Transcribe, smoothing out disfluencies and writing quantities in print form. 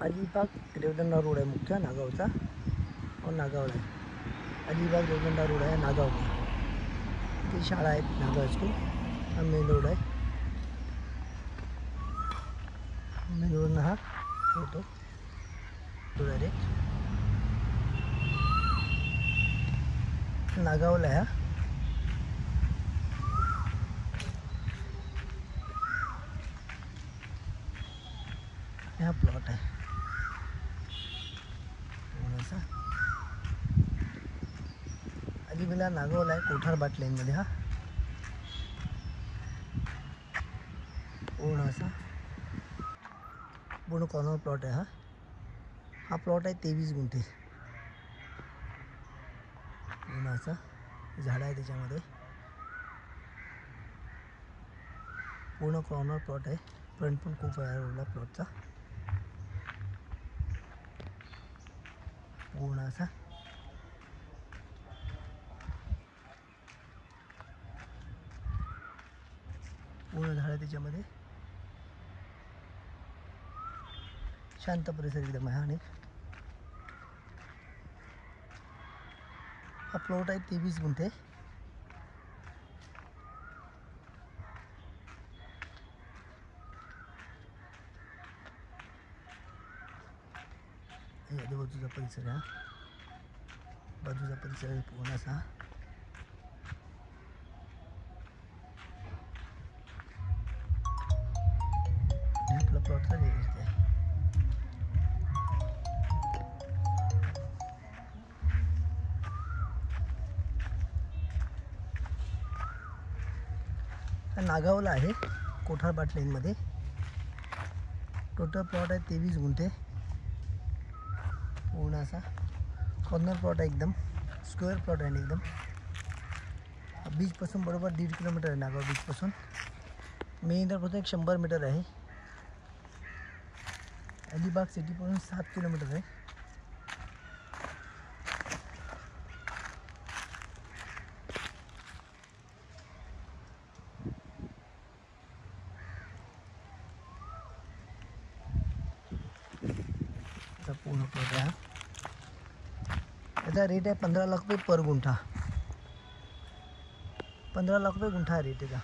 Alibag Revdanda road आहे मुख्य नागावचा और नागावला आहे। अलिबाग रेवदंडा रोड आहे नागावला, ती शाळा आहे नागाव स्कूल। हा मेन रोड आहे, मेन रोड हा होतो तो डायरेक्ट नागावला आहे। हा प्लॉट आहे थोडासा अलिबागला नागावला आहे कोठारबाट लेनमध्ये। हा पूर्ण असा पूर्ण कॉर्नर प्लॉट आहे। हा प्लॉट आहे 23 गुंठे। पूर्ण असा झाड आहे त्याच्यामध्ये, पूर्ण कॉर्नर प्लॉट आहे। फ्रंट पण खूप आहे रोडला प्लॉटचा, पूर्ण असा पूर्ण झाड आहे त्याच्यामध्ये। शांत परिसर एकदम आहे। आणि हा प्लॉट आहे 23 गुंठे। आजूबाजूचा परिसर आहे, बाजूचा परिसर आहे पूर्ण असा। आपला प्लॉटचा रेट आहे नागावला आहे कोठारबाट लेनमध्ये। टोटल प्लॉट आहे 23 गुंठे। पूर्ण असा कॉर्नर प्लॉट आहे, एकदम स्क्वेअर प्लॉट आहे एकदम। बीचपासून बरोबर 1.5 किलोमीटर आहे नागाव बीचपासून। मेन रोडपासून 100 मीटर आहे। अलिबाग सिटीपासून 7 किलोमीटर आहे। पूर्ण प्लॉट आहे। याचा रेट आहे 15 लाख रुपये पर गुंठा। 15 लाख रुपये गुंठा रेट आहे का।